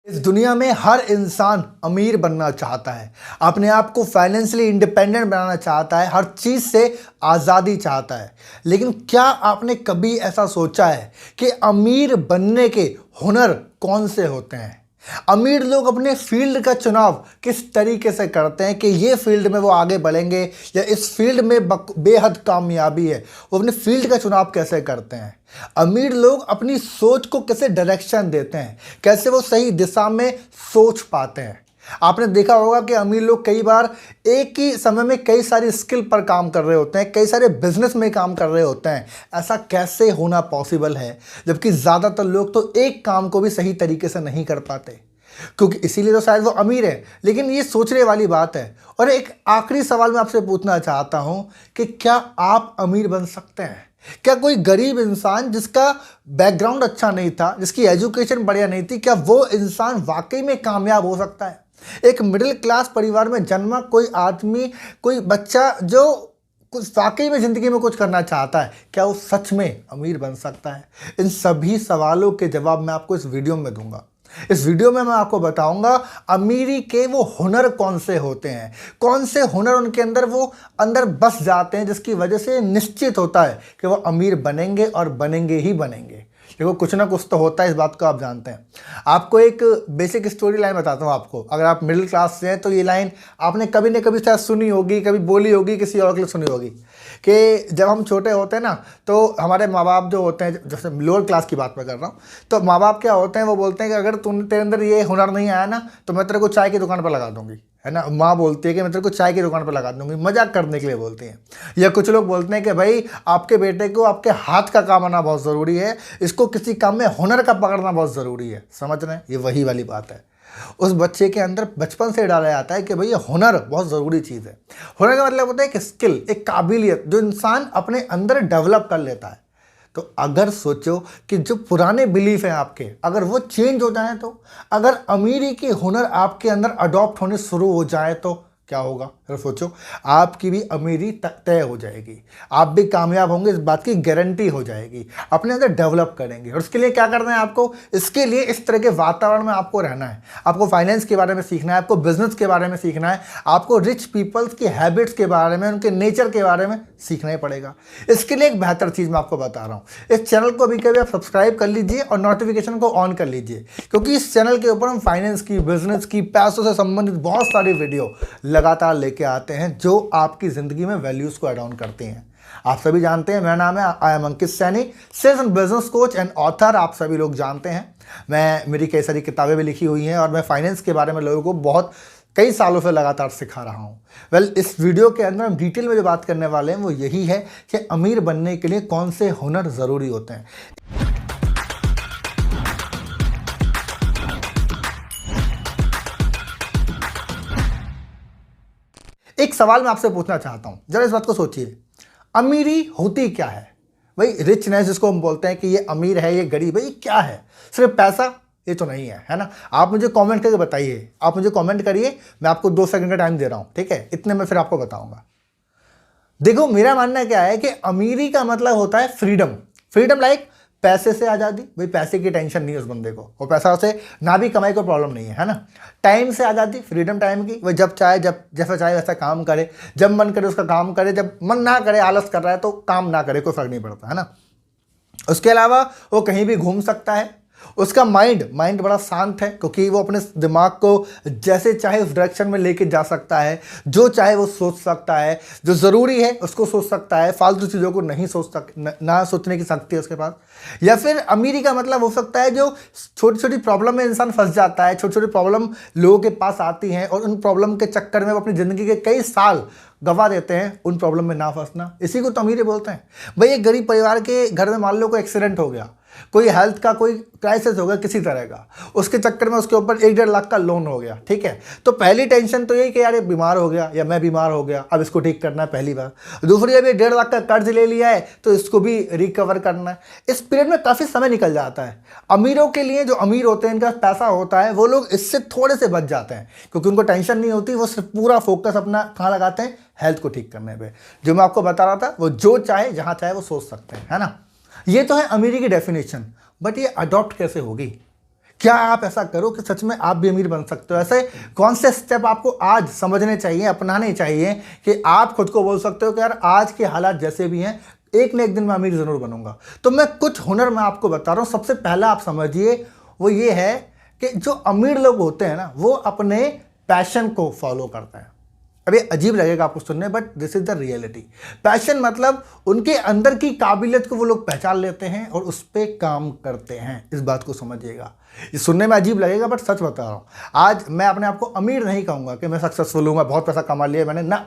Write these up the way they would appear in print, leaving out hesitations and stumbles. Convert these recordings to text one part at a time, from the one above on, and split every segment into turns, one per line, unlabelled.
इस दुनिया में हर इंसान अमीर बनना चाहता है, अपने आप को फाइनेंशियली इंडिपेंडेंट बनाना चाहता है, हर चीज़ से आज़ादी चाहता है। लेकिन क्या आपने कभी ऐसा सोचा है कि अमीर बनने के हुनर कौन से होते हैं? अमीर लोग अपने फील्ड का चुनाव किस तरीके से करते हैं कि ये फील्ड में वो आगे बढ़ेंगे या इस फील्ड में बेहद कामयाबी है, वो अपने फील्ड का चुनाव कैसे करते हैं? अमीर लोग अपनी सोच को कैसे डायरेक्शन देते हैं, कैसे वो सही दिशा में सोच पाते हैं? आपने देखा होगा कि अमीर लोग कई बार एक ही समय में कई सारी स्किल पर काम कर रहे होते हैं, कई सारे बिजनेस में काम कर रहे होते हैं। ऐसा कैसे होना पॉसिबल है जबकि ज़्यादातर लोग तो एक काम को भी सही तरीके से नहीं कर पाते? क्योंकि इसीलिए तो शायद वो अमीर है। लेकिन ये सोचने वाली बात है। और एक आखिरी सवाल मैं आपसे पूछना चाहता हूं कि क्या आप अमीर बन सकते हैं? क्या कोई गरीब इंसान जिसका बैकग्राउंड अच्छा नहीं था, जिसकी एजुकेशन बढ़िया नहीं थी, क्या वो इंसान वाकई में कामयाब हो सकता है? एक मिडिल क्लास परिवार में जन्मा कोई आदमी, कोई बच्चा जो कुछ वाकई में ज़िंदगी में कुछ करना चाहता है, क्या वो सच में अमीर बन सकता है? इन सभी सवालों के जवाब मैं आपको इस वीडियो में दूंगा। इस वीडियो में मैं आपको बताऊंगा अमीरी के वो हुनर कौन से होते हैं, कौन से हुनर उनके अंदर वो अंदर बस जाते हैं जिसकी वजह से निश्चित होता है कि वो अमीर बनेंगे और बनेंगे ही बनेंगे। देखो, कुछ ना कुछ तो होता है, इस बात को आप जानते हैं। आपको एक बेसिक स्टोरी लाइन बताता हूँ आपको। अगर आप मिडिल क्लास से हैं तो ये लाइन आपने कभी न कभी शायद सुनी होगी, कभी बोली होगी, किसी और के लिए सुनी होगी कि जब हम छोटे होते हैं ना तो हमारे माँ बाप जो होते हैं, जैसे लोअर क्लास की बात मैं कर रहा हूँ, तो माँ बाप क्या होते हैं, वो बोलते हैं कि अगर तेरे अंदर ये हुनर नहीं आया ना तो मैं तेरे को चाय की दुकान पर लगा दूंगी, है ना। माँ बोलती है कि मैं तेरे को चाय की दुकान पर लगा दूंगी, मजाक करने के लिए बोलती हैं। या कुछ लोग बोलते हैं कि भाई आपके बेटे को आपके हाथ का काम आना बहुत ज़रूरी है, इसको किसी काम में हुनर का पकड़ना बहुत ज़रूरी है। समझ रहे हैं? ये वही वाली बात है। उस बच्चे के अंदर बचपन से डाला जाता है कि भाई ये हुनर बहुत ज़रूरी चीज़ है। हुनर का मतलब होता है एक स्किल, एक काबिलियत जो इंसान अपने अंदर डेवलप कर लेता है। तो अगर सोचो कि जो पुराने बिलीफ हैं आपके, अगर वो चेंज हो जाए, तो अगर अमीरी के हुनर आपके अंदर अडॉप्ट होने शुरू हो जाए तो क्या होगा? अगर सोचो, आपकी भी अमीरी तय हो जाएगी, आप भी कामयाब होंगे, इस बात की गारंटी हो जाएगी। अपने अंदर डेवलप करेंगे। और उसके लिए क्या करना है आपको? इसके लिए इस तरह के वातावरण में आपको रहना है। आपको फाइनेंस के बारे में सीखना है, आपको बिजनेस के बारे में सीखना है, आपको रिच पीपल्स की हैबिट्स के बारे में, उनके नेचर के बारे में सीखना ही पड़ेगा। इसके लिए एक बेहतर चीज़ मैं आपको बता रहा हूँ, इस चैनल को अभी कभी आप सब्सक्राइब कर लीजिए और नोटिफिकेशन को ऑन कर लीजिए, क्योंकि इस चैनल के ऊपर हम फाइनेंस की, बिजनेस की, पैसों से संबंधित बहुत सारी वीडियो लगातार लेके आते हैं जो आपकी ज़िंदगी में वैल्यूज़ को ऐड ऑन करते हैं। आप सभी जानते हैं, मेरा नाम है I am Ankit Saini, sales and business coach and author. आप सभी लोग जानते हैं मेरी कई सारी किताबें भी लिखी हुई हैं और मैं फाइनेंस के बारे में लोगों को बहुत कई सालों से लगातार सिखा रहा हूं। इस वीडियो के अंदर हम डिटेल में जो बात करने वाले हैं वो यही है कि अमीर बनने के लिए कौन से हुनर ज़रूरी होते हैं। एक सवाल मैं आपसे पूछना चाहता हूं, जरा इस बात को सोचिए, अमीरी होती क्या है? भाई रिचनेस जिसको हम बोलते हैं कि ये अमीर है, ये गरीब है, ये क्या है? सिर्फ पैसा? ये तो नहीं है, है ना। आप मुझे कमेंट करके बताइए, आप मुझे कमेंट करिए, मैं आपको 2 सेकंड का टाइम दे रहा हूं, ठीक है? इतने में फिर आपको बताऊंगा। देखो, मेरा मानना क्या है कि अमीरी का मतलब होता है फ्रीडम। फ्रीडम लाइक पैसे से आज़ादी। भाई पैसे की टेंशन नहीं है उस बंदे को, और पैसा उसे ना भी कमाई को प्रॉब्लम नहीं है ना। टाइम से आज़ादी, फ्रीडम टाइम की। वह जब चाहे, जब जैसा चाहे वैसा काम करे, जब मन करे उसका काम करे, जब मन ना करे, आलस कर रहा है तो काम ना करे, कोई फर्क नहीं पड़ता, है ना। उसके अलावा वो कहीं भी घूम सकता है। उसका माइंड बड़ा शांत है, क्योंकि वो अपने दिमाग को जैसे चाहे उस डायरेक्शन में लेके जा सकता है, जो चाहे वो सोच सकता है, जो ज़रूरी है उसको सोच सकता है, फालतू चीज़ों को नहीं सोच ना सोचने की शक्ति है उसके पास। या फिर अमीरी का मतलब हो सकता है जो छोटी छोटी प्रॉब्लम में इंसान फंस जाता है, छोटी छोटी प्रॉब्लम लोगों के पास आती हैं और उन प्रॉब्लम के चक्कर में वो अपनी ज़िंदगी के कई साल गवा देते हैं, उन प्रॉब्लम में ना फंसना, इसी को तो अमीरी बोलते हैं। भाई एक गरीब परिवार के घर में मान लो कोई एक्सीडेंट हो गया, कोई हेल्थ का कोई क्राइसिस हो गया किसी तरह का, उसके चक्कर में उसके ऊपर 1-1.5 लाख का लोन हो गया, ठीक है। तो पहली टेंशन तो यही कि यार ये बीमार हो गया या मैं बीमार हो गया, अब इसको ठीक करना है पहली बार। दूसरी, अब ये 1.5 लाख का कर्ज ले लिया है तो इसको भी रिकवर करना है। इस पीरियड में काफ़ी समय निकल जाता है। अमीरों के लिए, जो अमीर होते हैं, इनका पैसा होता है, वो लोग इससे थोड़े से बच जाते हैं, क्योंकि उनको टेंशन नहीं होती। वो सिर्फ पूरा फोकस अपना कहाँ लगाते हैं? हेल्थ को ठीक करने पे। जो मैं आपको बता रहा था, वो जो चाहे जहाँ चाहे वो सोच सकते हैं, है ना। ये तो है अमीरी की डेफिनेशन। बट ये अडॉप्ट कैसे होगी? क्या आप ऐसा करो कि सच में आप भी अमीर बन सकते हो? ऐसे कौन से स्टेप आपको आज समझने चाहिए, अपनाने चाहिए कि आप खुद को बोल सकते हो कि यार आज के हालात जैसे भी हैं, एक न एक दिन मैं अमीर ज़रूर बनूंगा। तो मैं कुछ हुनर मैं आपको बता रहा हूँ। सबसे पहला आप समझिए वो ये है कि जो अमीर लोग होते हैं ना, वो अपने पैशन को फॉलो करते हैं। अभी अजीब लगेगा आपको सुनने, but this is the reality. Passion मतलब उनके अंदर की काबिलियत को वो लोग पहचान लेते हैं और उस पर काम करते हैं। इस बात को समझिएगा। ये सुनने में अजीब लगेगा, बट सच बता रहा हूँ। आज मैं अपने आप को अमीर नहीं कहूँगा कि मैं सक्सेसफुल हूँ, मैं बहुत पैसा कमा लिया मैंने ना,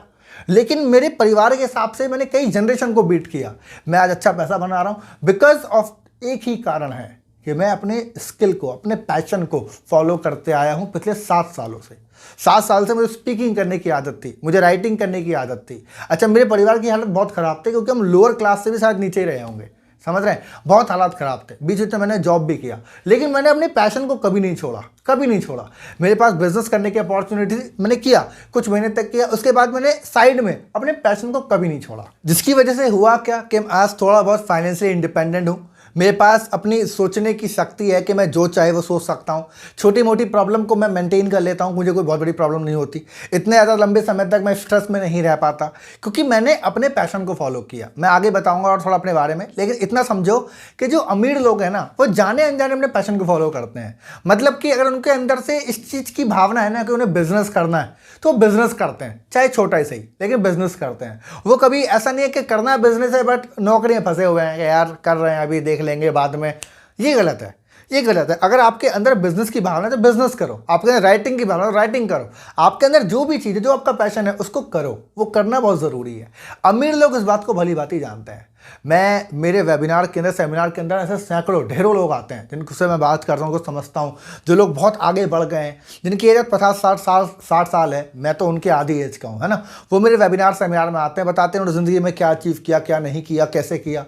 लेकिन मेरे परिवार के हिसाब से मैंने कई जनरेशन को बीट किया। मैं आज अच्छा पैसा बना रहा हूँ बिकॉज ऑफ एक ही कारण है कि मैं अपने स्किल को, अपने पैशन को फॉलो करते आया हूँ पिछले 7 सालों से। 7 साल से मुझे स्पीकिंग करने की आदत थी, मुझे राइटिंग करने की आदत थी। अच्छा, मेरे परिवार की हालत बहुत ख़राब थी क्योंकि हम लोअर क्लास से भी शायद नीचे ही रहे होंगे, समझ रहे हैं। बहुत हालात ख़राब थे, बीच में मैंने जॉब भी किया, लेकिन मैंने अपने पैशन को कभी नहीं छोड़ा, कभी नहीं छोड़ा। मेरे पास बिजनेस करने की अपॉर्चुनिटी थी, मैंने किया, कुछ महीने तक किया, उसके बाद मैंने साइड में अपने पैशन को कभी नहीं छोड़ा। जिसकी वजह से हुआ क्या कि आज थोड़ा बहुत फाइनेंशियली इंडिपेंडेंट हूँ। मेरे पास अपनी सोचने की शक्ति है कि मैं जो चाहे वो सोच सकता हूँ। छोटी मोटी प्रॉब्लम को मैं मेंटेन कर लेता हूँ, मुझे कोई बहुत बड़ी प्रॉब्लम नहीं होती। इतने ज़्यादा लंबे समय तक मैं स्ट्रेस में नहीं रह पाता क्योंकि मैंने अपने पैशन को फॉलो किया। मैं आगे बताऊँगा और थोड़ा अपने बारे में, लेकिन इतना समझो कि जो अमीर लोग हैं ना, वो जाने अनजाने अपने पैशन को फॉलो करते हैं। मतलब कि अगर उनके अंदर से इस चीज़ की भावना है ना कि उन्हें बिजनेस करना है, तो वो बिजनेस करते हैं, चाहे छोटा ही सही, लेकिन बिजनेस करते हैं। वो कभी ऐसा नहीं है कि करना बिजनेस है बट नौकरी में फंसे हुए हैं कि यार कर रहे हैं, अभी देख लेंगे बाद में। ये गलत है, ये गलत है। अगर आपके अंदर बिजनेस की भावना है तो बिजनेस करो, आपके अंदर राइटिंग की भावना है राइटिंग करो, आपके अंदर जो भी चीज़ है, जो आपका पैशन है, उसको करो। वो करना बहुत ज़रूरी है। अमीर लोग इस बात को भली भांति जानते हैं। मैं मेरे वेबिनार के अंदर, सेमिनार के अंदर ऐसे सैकड़ों ढेरों लोग आते हैं जिनसे मैं बात करता हूँ, उनको समझता हूँ। जो लोग बहुत आगे बढ़ गए हैं, जिनकी एज 50-60 साल है, मैं तो उनके आधी एज का हूँ, है ना। वो मेरे वेबिनार सेमिनार में आते हैं, बताते हैं उन्होंने ज़िंदगी में क्या अचीव किया, क्या नहीं किया, कैसे किया।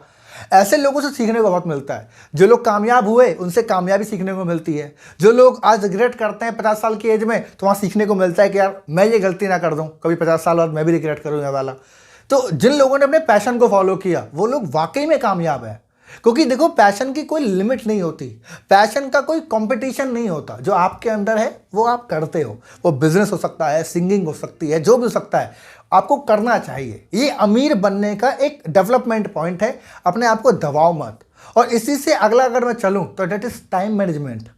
ऐसे लोगों से सीखने को बहुत मिलता है। जो लोग कामयाब हुए उनसे कामयाबी सीखने को मिलती है। जो लोग आज रिग्रेट करते हैं 50 साल की एज में, तो वहाँ सीखने को मिलता है कि यार मैं ये गलती ना कर दूँ, कभी 50 साल बाद मैं भी रिग्रेट करूँ ये वाला। तो जिन लोगों ने अपने पैशन को फॉलो किया वो लोग वाकई में कामयाब है। क्योंकि देखो, पैशन की कोई लिमिट नहीं होती, पैशन का कोई कंपटीशन नहीं होता। जो आपके अंदर है वो आप करते हो। वो बिजनेस हो सकता है, सिंगिंग हो सकती है, जो भी हो सकता है, आपको करना चाहिए। ये अमीर बनने का एक डेवलपमेंट पॉइंट है। अपने आप को दबाओ मत। और इसी से अगला अगर मैं चलूँ तो डेट इज टाइम मैनेजमेंट।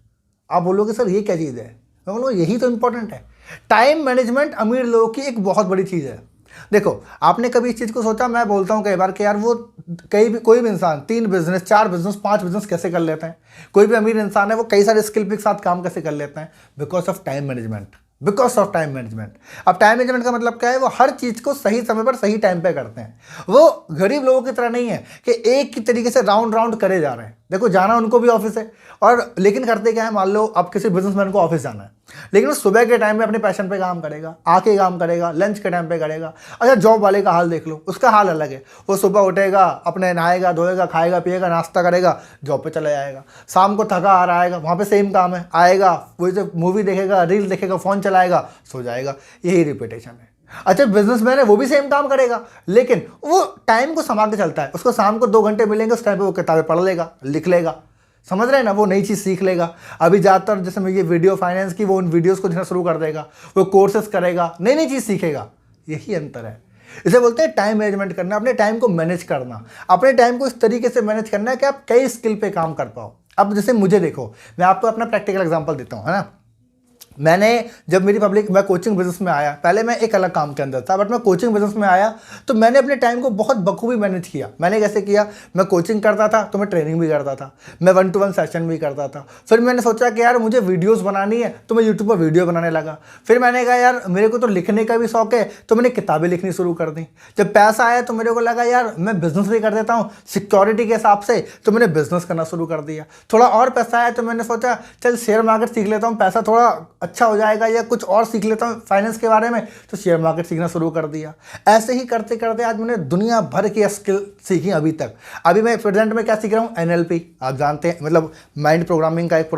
आप बोलोगे सर ये क्या चीज़ है? मैं बोलूँ यही तो इंपॉर्टेंट है। टाइम मैनेजमेंट अमीर लोगों की एक बहुत बड़ी चीज़ है। देखो, आपने कभी इस चीज़ को सोचा? मैं बोलता हूँ कई बार कि यार वो कोई भी इंसान 3 बिजनेस, 4 बिजनेस, 5 बिजनेस कैसे कर लेते हैं? कोई भी अमीर इंसान है वो कई सारे स्किल के साथ काम कैसे कर लेते हैं? Because of time management, because of time management. अब टाइम मैनेजमेंट का मतलब क्या है? वो हर चीज़ को सही समय पर सही टाइम पे करते हैं। वो गरीब लोगों की तरह नहीं है कि एक ही तरीके से राउंड राउंड करे जा रहे हैं। देखो, जाना उनको भी ऑफिस है, और लेकिन करते क्या है, मान लो अब किसी बिजनेसमैन को ऑफिस जाना है, लेकिन वो सुबह के टाइम में अपने पैशन पे काम करेगा, आके काम करेगा, लंच के टाइम पे करेगा। अच्छा, जॉब वाले का हाल देख लो, उसका हाल अलग है। वो सुबह उठेगा, अपने नहाएगा, धोएगा, खाएगा, पिएगा, नाश्ता करेगा, जॉब पे चला जाएगा। शाम को थका आ रहा आएगा, वहाँ पे सेम काम है, आएगा, वही से मूवी देखेगा, रील देखेगा, फ़ोन चलाएगा, सो जाएगा। यही रिपीटेशन है। अच्छा, बिजनेसमैन है, वो भी सेम काम करेगा, लेकिन वो टाइम को संभाल के चलता है। उसको शाम को 2 घंटे मिलेंगे, उस टाइम पे वो किताबें पढ़ लेगा, लिख लेगा, समझ रहे हैं ना, वो नई चीज़ सीख लेगा। अभी ज़्यादातर जैसे मैं ये वीडियो फाइनेंस की, वो उन वीडियोस को देखना शुरू कर देगा, वो कोर्सेस करेगा, नई नई चीज़ सीखेगा। यही अंतर है। इसे बोलते हैं टाइम मैनेजमेंट करना, अपने टाइम को मैनेज करना। अपने टाइम को इस तरीके से मैनेज करना है कि आप कई स्किल पे काम कर पाओ। अब जैसे मुझे देखो, मैं आपको अपना प्रैक्टिकल एग्जाम्पल देता हूँ, है ना। मैंने जब मैं कोचिंग बिजनेस में आया, पहले मैं एक अलग काम के अंदर था, बट मैं कोचिंग बिजनेस में आया तो मैंने अपने टाइम को बहुत बखूबी मैनेज किया। मैंने कैसे किया? मैं कोचिंग करता था तो मैं ट्रेनिंग भी करता था, मैं 1-to-1 सेशन भी करता था। फिर मैंने सोचा कि यार मुझे वीडियोस बनानी है, तो मैं यूट्यूब पर वीडियो बनाने लगा। फिर मैंने कहा यार मेरे को तो लिखने का भी शौक है, तो मैंने किताबें लिखनी शुरू कर दी। जब पैसा आया तो मेरे को लगा यार मैं बिजनेस भी कर देता हूँ सिक्योरिटी के हिसाब से, तो मैंने बिजनेस करना शुरू कर दिया। थोड़ा और पैसा आया तो मैंने सोचा चल शेयर मार्केट सीख लेता हूँ, पैसा थोड़ा अच्छा हो जाएगा, या कुछ और सीख लेता हूँ फाइनेंस के बारे में, तो शेयर मार्केट सीखना शुरू कर दिया। ऐसे ही करते करते आज मैंने दुनिया भर की स्किल सीखी अभी तक। अभी मैं प्रेजेंट में क्या सीख रहा हूँ? NLP, आप जानते हैं, मतलब माइंड प्रोग्रामिंग का एक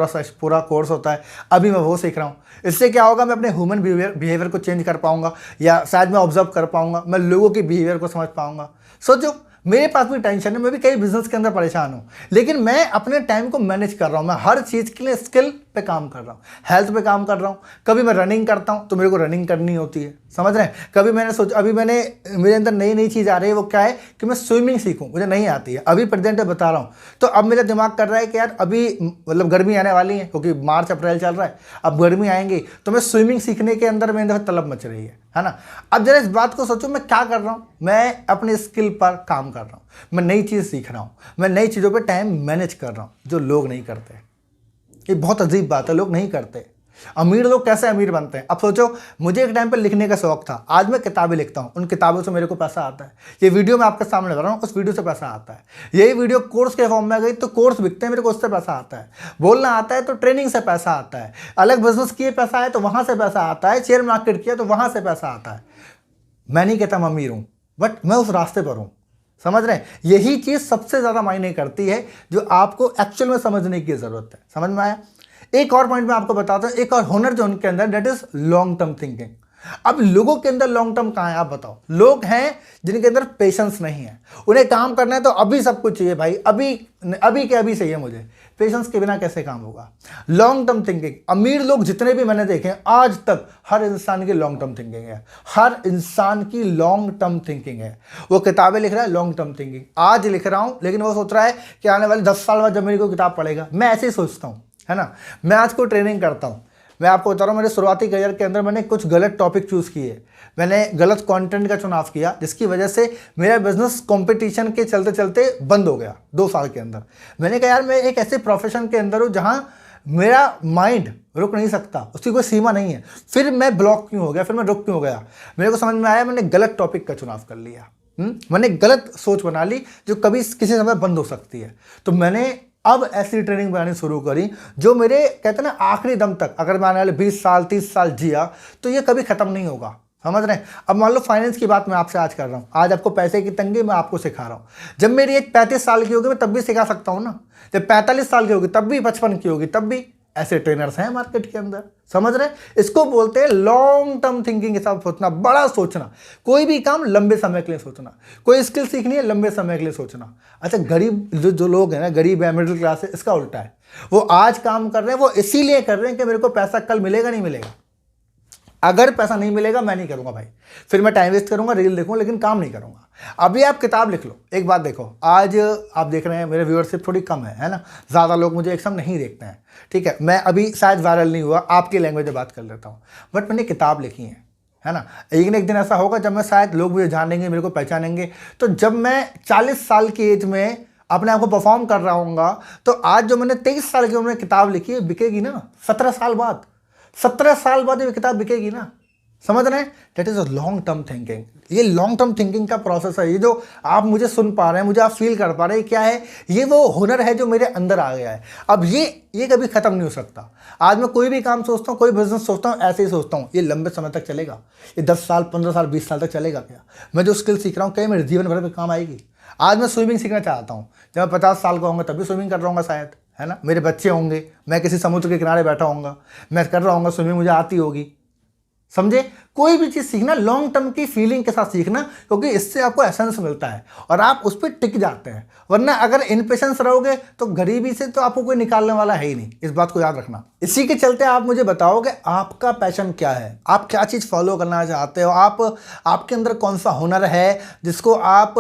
पूरा कोर्स होता है, अभी मैं वो सीख रहा हूँ। इससे क्या होगा? मैं अपने ह्यूमन बिहेवियर को चेंज कर पाऊंगा, या शायद मैं ऑब्जर्व कर पाऊंगा, मैं लोगों के बिहेवियर को समझ पाऊंगा। सोचो, मेरे पास भी टेंशन है, मैं भी कई बिजनेस के अंदर परेशान हूँ, लेकिन मैं अपने टाइम को मैनेज कर रहा हूँ। मैं हर चीज़ के लिए स्किल पे काम कर रहा हूँ, हेल्थ पे काम कर रहा हूँ। कभी मैं रनिंग करता हूँ तो मेरे को रनिंग करनी होती है, समझ रहे हैं। कभी मैंने अभी मेरे अंदर नई नई चीज़ आ रही है, वो क्या है कि मैं स्विमिंग सीखूँ, मुझे नहीं आती है, अभी प्रेजेंट बता रहा हूँ। तो अब मेरा दिमाग कर रहा है कि यार अभी मतलब गर्मी आने वाली है, क्योंकि मार्च अप्रैल चल रहा है, अब गर्मी आएंगी तो मैं स्विमिंग सीखने के अंदर मेरे अंदर तलब मच रही है ना। अब जरा इस बात को सोचो, मैं क्या कर रहा हूँ, मैं अपने स्किल पर काम कर रहा हूँ, मैं नई चीज़ सीख रहा हूँ, मैं नई चीज़ों पे टाइम मैनेज कर रहा हूँ, जो लोग नहीं करते। ये बहुत अजीब बात है, लोग नहीं करते। अमीर लोग कैसे अमीर बनते हैं। अब सोचो, मुझे एक टाइम पर लिखने का शौक था, आज मैं किताबें लिखता हूँ, उन किताबों से मेरे को पैसा आता है। ये वीडियो मैं आपके सामने कर रहा हूँ, उस वीडियो से पैसा आता है। यही वीडियो कोर्स के फॉर्म में गई तो कोर्स बिकते हैं, मेरे को उससे पैसा आता है। बोलना आता है तो ट्रेनिंग से पैसा आता है। अलग बिजनेस किए पैसा है तो वहाँ से पैसा आता है। शेयर मार्केट किया तो वहाँ से पैसा आता है। मैं नहीं कहता मैं अमीर हूँ, बट मैं उस रास्ते पर हूँ, समझ रहे हैं। यही चीज़ सबसे ज़्यादा मायने करती है, जो आपको एक्चुअल में समझने की ज़रूरत है। समझ में आया। एक और पॉइंट मैं आपको बताता हूँ, एक और हुनर जो उनके अंदर, that is long term thinking. अब लोगों के अंदर लॉन्ग टर्म कहाँ है, आप बताओ। लोग हैं जिनके अंदर पेशेंस नहीं है, उन्हें काम करना है तो अभी सब कुछ चाहिए भाई, अभी अभी के अभी चाहिए मुझे। पेशेंस के बिना कैसे काम होगा। लॉन्ग टर्म थिंकिंग, अमीर लोग जितने भी मैंने देखे हैं आज तक, हर इंसान की लॉन्ग टर्म थिंकिंग है। हर इंसान की लॉन्ग टर्म थिंकिंग है। वो किताबें लिख रहा है, लॉन्ग टर्म थिंकिंग। आज लिख रहा हूं, लेकिन वो सोच रहा है कि आने वाले 10 साल बाद जब मेरी कोई किताब पढ़ेगा। मैं ऐसे ही सोचता हूं, है ना। मैं आज को ट्रेनिंग करता हूं, मैं आपको बता रहा हूं, मेरे शुरुआती करियर के अंदर मैंने कुछ गलत टॉपिक चूज किए, मैंने गलत कंटेंट का चुनाव किया, जिसकी वजह से मेरा बिजनेस कंपटीशन के चलते चलते बंद हो गया 2 साल के अंदर। मैंने कहा यार मैं एक ऐसे प्रोफेशन के अंदर हूं जहां मेरा माइंड रुक नहीं सकता, उसकी कोई सीमा नहीं है। फिर मैं ब्लॉक क्यों हो गया, फिर मैं रुक क्यों हो गया। मेरे को समझ में आया मैंने गलत टॉपिक का चुनाव कर लिया। मैंने गलत सोच बना ली जो कभी किसी समय बंद हो सकती है। तो मैंने अब ऐसी ट्रेनिंग बनानी शुरू करी जो मेरे कहते हैं ना आखिरी दम तक, अगर मैं आने वाले 20 साल 30 साल जिया तो ये कभी खत्म नहीं होगा, समझ रहे हैं। अब मान लो फाइनेंस की बात मैं आपसे आज कर रहा हूँ, आज आपको पैसे की तंगी मैं आपको सिखा रहा हूँ। जब मेरी एज 35 साल की होगी मैं तब भी सिखा सकता हूँ ना, जब 45 साल की होगी तब भी, 55 की होगी तब भी। ऐसे ट्रेनर्स हैं मार्केट के अंदर, समझ रहे हैं। इसको बोलते हैं लॉन्ग टर्म थिंकिंग के साथ सोचना, बड़ा सोचना। कोई भी काम लंबे समय के लिए सोचना, कोई स्किल सीखनी है लंबे समय के लिए सोचना। अच्छा, गरीब जो लोग हैं ना, गरीब है, मिडिल क्लास है, इसका उल्टा है। वो आज काम कर रहे हैं, वो इसीलिए कर रहे हैं कि मेरे को पैसा कल मिलेगा नहीं मिलेगा। अगर पैसा नहीं मिलेगा मैं नहीं करूंगा भाई, फिर मैं टाइम वेस्ट करूंगा, रील देखूंगा, लेकिन काम नहीं करूंगा। अभी आप किताब लिख लो। एक बात देखो, आज आप देख रहे हैं मेरे व्यूअरशिप थोड़ी कम है ना, ज़्यादा लोग मुझे एक साथ नहीं देखते हैं, ठीक है। मैं अभी शायद वायरल नहीं हुआ, आपकी लैंग्वेज में बात कर लेता हूँ, बट मैंने किताब लिखी है ना। एक दिन ऐसा होगा जब मैं शायद लोग मुझे जानेंगे, मेरे को पहचानेंगे। तो जब मैं 40 साल की एज में अपने आप को परफॉर्म कर रहा हूँगा, तो आज जो मैंने 23 साल की उम्र में किताब लिखी है बिकेगी ना 17 साल बाद। 17 साल बाद ये किताब बिकेगी ना, समझ रहे हैं। That is a long term thinking. ये लॉन्ग टर्म थिंकिंग का प्रोसेस है। ये जो आप मुझे सुन पा रहे हैं, मुझे आप फील कर पा रहे हैं, क्या है ये, वो हुनर है जो मेरे अंदर आ गया है। अब ये कभी खत्म नहीं हो सकता। आज मैं कोई भी काम सोचता हूँ, कोई बिजनेस सोचता हूँ, ऐसे ही सोचता हूँ ये लंबे समय तक चलेगा, ये 10 साल 15 साल 20 साल तक चलेगा क्या। मैं जो स्किल सीख रहा हूँ क्या मेरे जीवन भर में काम आएगी। आज मैं स्विमिंग सीखना चाहता हूँ, जब मैं 50 साल का होऊंगा तब भी स्विमिंग कर रहा हूँ शायद, है ना। मेरे बच्चे होंगे, मैं किसी समुद्र के किनारे बैठा होऊंगा, मैं कर रहा हूँ स्विमिंग, मुझे आती होगी, समझे। कोई भी चीज़ सीखना लॉन्ग टर्म की फीलिंग के साथ सीखना, क्योंकि इससे आपको एसेंस मिलता है और आप उस पर टिक जाते हैं। वरना अगर इनपेशेंस रहोगे तो गरीबी से तो आपको कोई निकालने वाला है ही नहीं, इस बात को याद रखना। इसी के चलते आप मुझे बताओ कि आपका पैशन क्या है, आप क्या चीज़ फॉलो करना चाहते हो, आपके अंदर कौन सा हुनर है जिसको आप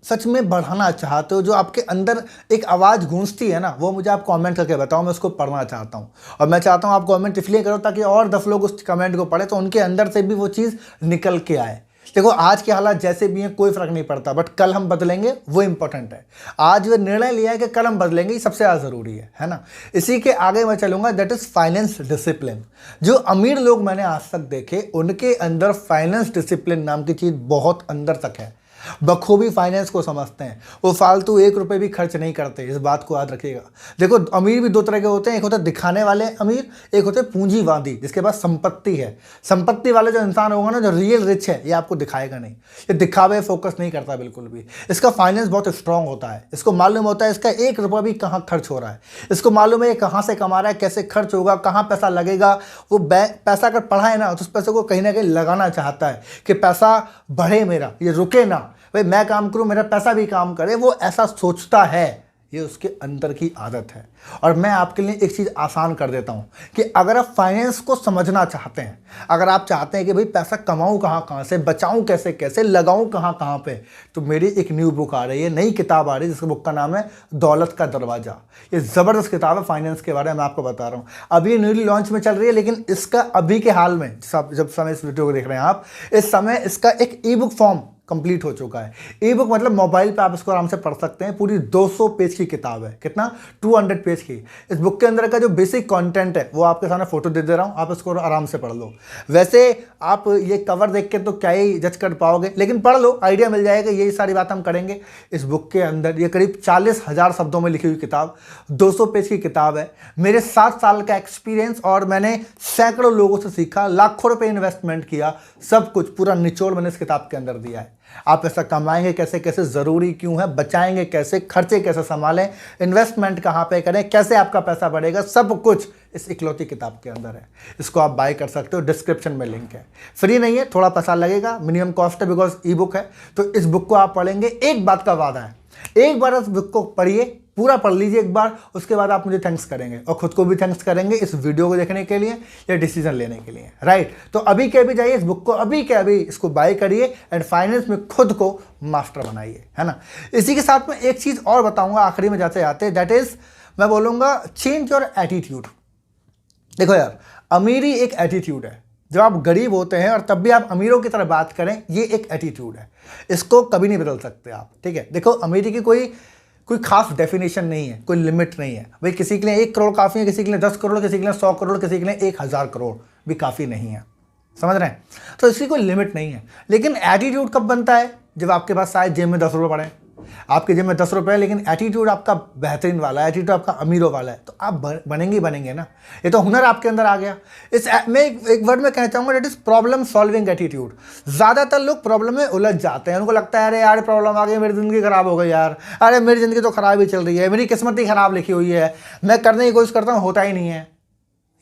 सच में बढ़ाना चाहते हो, जो आपके अंदर एक आवाज़ गूंजती है ना, वो मुझे आप कमेंट करके बताओ, मैं उसको पढ़ना चाहता हूँ। और मैं चाहता हूँ आप कमेंट इसलिए करो ताकि और 10 लोग उस कमेंट को पढ़े तो उनके अंदर से भी वो चीज़ निकल के आए। देखो आज के हालात जैसे भी हैं कोई फर्क नहीं पड़ता, बट कल हम बदलेंगे वो इंपॉर्टेंट है। आज वो निर्णय लिया है कि कल हम बदलेंगे, ये सबसे ज़्यादा ज़रूरी है ना। इसी के आगे मैं चलूँगा, दैट इज़ फाइनेंस डिसिप्लिन। जो अमीर लोग मैंने आज तक देखे, उनके अंदर फाइनेंस डिसिप्लिन नाम की चीज़ बहुत अंदर तक है। बखूबी फाइनेंस को समझते हैं, वो फालतू 1 रुपये भी खर्च नहीं करते, इस बात को याद रखिएगा। देखो अमीर भी 2 तरह के होते हैं, एक होता है दिखाने वाले अमीर, एक होते हैं पूंजीवादी जिसके पास संपत्ति है। संपत्ति वाले जो इंसान होगा ना, जो रियल रिच है, ये आपको दिखाएगा नहीं, ये दिखावे फोकस नहीं करता बिल्कुल भी। इसका फाइनेंस बहुत स्ट्रांग होता है, इसको मालूम होता है इसका 1 रुपया भी कहाँ खर्च हो रहा है, इसको मालूम है ये कहाँ से कमा रहा है, कैसे खर्च होगा, कहाँ पैसा लगेगा। वो पैसा अगर पढ़ा है ना तो उस पैसे को कहीं ना कहीं लगाना चाहता है कि पैसा बढ़े मेरा, ये रुके ना, भाई मैं काम करूं मेरा पैसा भी काम करे, वो ऐसा सोचता है, ये उसके अंदर की आदत है। और मैं आपके लिए एक चीज़ आसान कर देता हूं कि अगर आप फाइनेंस को समझना चाहते हैं, अगर आप चाहते हैं कि भाई पैसा कमाऊं कहां से, बचाऊं कैसे कैसे, लगाऊं कहां पे, तो मेरी एक न्यू बुक आ रही है, नई किताब आ रही है, जिसकी बुक का नाम है दौलत का दरवाजा। ये ज़बरदस्त किताब है फाइनेंस के बारे में, मैं आपको बता रहा हूँ। अभी न्यूली लॉन्च में चल रही है, लेकिन इसका अभी के हाल में जब समय इस वीडियो को देख रहे हैं आप, इस समय इसका एक ई बुक फॉर्म कंप्लीट हो चुका है। ई बुक मतलब मोबाइल पे आप इसको आराम से पढ़ सकते हैं। पूरी 200 पेज की किताब है। कितना? 200 पेज की। इस बुक के अंदर का जो बेसिक कंटेंट है वो आपके सामने फोटो दे रहा हूं, आप इसको आराम से पढ़ लो। वैसे आप ये कवर देख के तो क्या ही जज कर पाओगे, लेकिन पढ़ लो, आइडिया मिल जाएगा। यही सारी बात हम करेंगे इस बुक के अंदर। ये करीब 40,000 शब्दों में लिखी हुई किताब, 200 पेज की किताब है। मेरे 7 साल का एक्सपीरियंस, और मैंने सैकड़ों लोगों से सीखा, लाखों रुपए इन्वेस्टमेंट किया, सब कुछ पूरा निचोड़ मैंने इस किताब के अंदर दिया है। आप पैसा कमाएंगे कैसे कैसे, जरूरी क्यों है, बचाएंगे कैसे, खर्चे कैसे संभालें, इन्वेस्टमेंट कहां पे करें, कैसे आपका पैसा बढ़ेगा, सब कुछ इस इकलौती किताब के अंदर है। इसको आप बाय कर सकते हो, डिस्क्रिप्शन में लिंक है। फ्री नहीं है, थोड़ा पैसा लगेगा, मिनिमम कॉस्ट है, बिकॉज ई बुक है। तो इस बुक को आप पढ़ेंगे, एक बात का वादा है, एक बार इस बुक को पढ़िए, पूरा पढ़ लीजिए एक बार, उसके बाद आप मुझे थैंक्स करेंगे और खुद को भी थैंक्स करेंगे इस वीडियो को देखने के लिए या डिसीजन लेने के लिए, राइट। तो अभी के अभी जाइए, इस बुक को अभी के अभी इसको बाय करिए एंड फाइनेंस में खुद को मास्टर बनाइए, है ना। इसी के साथ में एक चीज और बताऊंगा आखिरी में जाते जाते, दैट इज मैं बोलूंगा चेंज योर एटीट्यूड। देखो यार, अमीरी एक एटीट्यूड है। जब आप गरीब होते हैं और तब भी आप अमीरों की तरह बात करें, ये एक एटीट्यूड है, इसको कभी नहीं बदल सकते आप, ठीक है। देखो, अमीरी की कोई खास डेफिनेशन नहीं है, कोई लिमिट नहीं है। भाई किसी के लिए 1 करोड़ काफ़ी है, किसी के लिए 10 करोड़, किसी के लिए 100 करोड़, किसी के लिए 1000 करोड़ भी काफ़ी नहीं है, समझ रहे हैं। तो इसकी कोई लिमिट नहीं है। लेकिन एटीट्यूड कब बनता है? जब आपके पास शायद जेब में 10 रुपये पड़े, आपके जेब में 10 रुपये, लेकिन एटीट्यूड आपका बेहतरीन वाला है, एटीट्यूड आपका अमीरों वाला है, तो आप बनेंगे ना। ये तो हुनर आपके अंदर आ गया। मैं एक वर्ड में कहना चाहूँगा, that is problem solving attitude. ज़्यादातर लोग प्रॉब्लम में उलझ जाते हैं, उनको लगता है अरे यार प्रॉब्लम आ गई, मेरी ज़िंदगी खराब हो गई यार, अरे मेरी ज़िंदगी तो खराब ही चल रही है, मेरी किस्मत ही खराब लिखी हुई है, मैं करने की कोशिश करता हूँ होता ही नहीं है।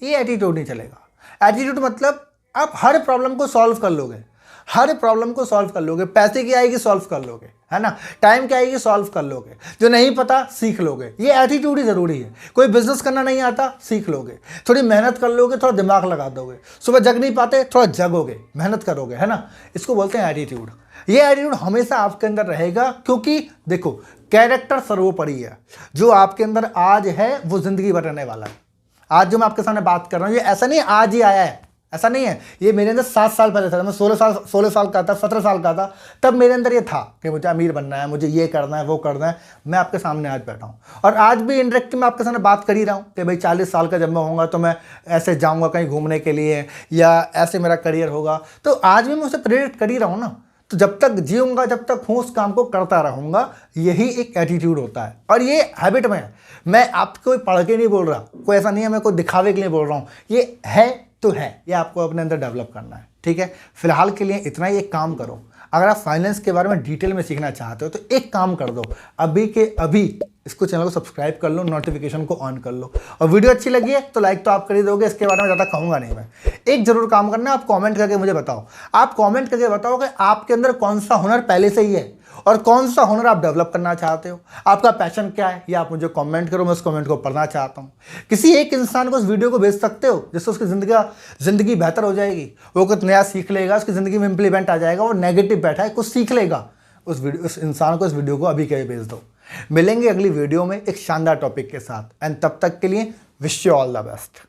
ये एटीट्यूड नहीं चलेगा। एटीट्यूड मतलब आप हर प्रॉब्लम को सॉल्व कर लोगे, हर प्रॉब्लम को सॉल्व कर लोगे। पैसे की आएगी सॉल्व कर लोगे, है ना। टाइम की आएगी सॉल्व कर लोगे, जो नहीं पता सीख लोगे। ये एटीट्यूड ही जरूरी है। कोई बिजनेस करना नहीं आता, सीख लोगे, थोड़ी मेहनत कर लोगे, थोड़ा दिमाग लगा दोगे। सुबह जग नहीं पाते, थोड़ा जगोगे, मेहनत करोगे, है ना। इसको बोलते हैं एटीट्यूड। ये एटीट्यूड हमेशा आपके अंदर रहेगा, क्योंकि देखो कैरेक्टर सर्वोपरि है। जो आपके अंदर आज है वो जिंदगी भर रहने वाला है। आज जो मैं आपके सामने बात कर रहा हूँ, ये ऐसा नहीं आज ही आया है, ऐसा नहीं है। ये मेरे अंदर 7 साल पहले था। मैं 16 साल का था, 17 साल का था, तब मेरे अंदर ये था कि मुझे अमीर बनना है, मुझे ये करना है, वो करना है। मैं आपके सामने आज बैठा हूँ और आज भी इंडायरेक्टली मैं आपके सामने बात कर ही रहा हूँ कि भाई 40 साल का जब मैं होऊंगा तो मैं ऐसे जाऊँगा कहीं घूमने के लिए, या ऐसे मेरा करियर होगा। तो आज भी मैं उसे प्रेरित कर ही रहा हूँ ना। तो जब तक जीऊँगा, जब तक हूँ, उस काम को करता रहूँगा। यही एक एटीट्यूड होता है और ये हैबिट में है। मैं आपको कोई पढ़ के नहीं बोल रहा, कोई ऐसा नहीं है मैं कोई दिखावे के लिए बोल रहा हूँ। ये है तो है, ये आपको अपने अंदर डेवलप करना है, ठीक है। फिलहाल के लिए इतना ही। एक काम करो, अगर आप फाइनेंस के बारे में डिटेल में सीखना चाहते हो तो एक काम कर दो, अभी के अभी इसको चैनल को सब्सक्राइब कर लो, नोटिफिकेशन को ऑन कर लो, और वीडियो अच्छी लगी है तो लाइक तो आप कर ही दोगे। इसके बारे में ज़्यादा कहूँगा नहीं मैं। एक जरूर काम करना, आप कमेंट करके मुझे बताओ, आप कमेंट करके बताओ कि आपके अंदर कौन सा हुनर पहले से ही है और कौन सा हुनर आप डेवलप करना चाहते हो, आपका पैशन क्या है, ये आप मुझे कमेंट करो। मैं उस कमेंट को पढ़ना चाहता हूँ। किसी एक इंसान को उस वीडियो को भेज सकते हो जिससे उसकी ज़िंदगी बेहतर हो जाएगी, वो कुछ नया सीख लेगा, उसकी ज़िंदगी में इंप्लीमेंट आ जाएगा, वो नेगेटिव बैठा है कुछ सीख लेगा। उस इंसान को इस वीडियो को अभी के भेज दो। मिलेंगे अगली वीडियो में एक शानदार टॉपिक के साथ, एंड तब तक के लिए wish you all the best.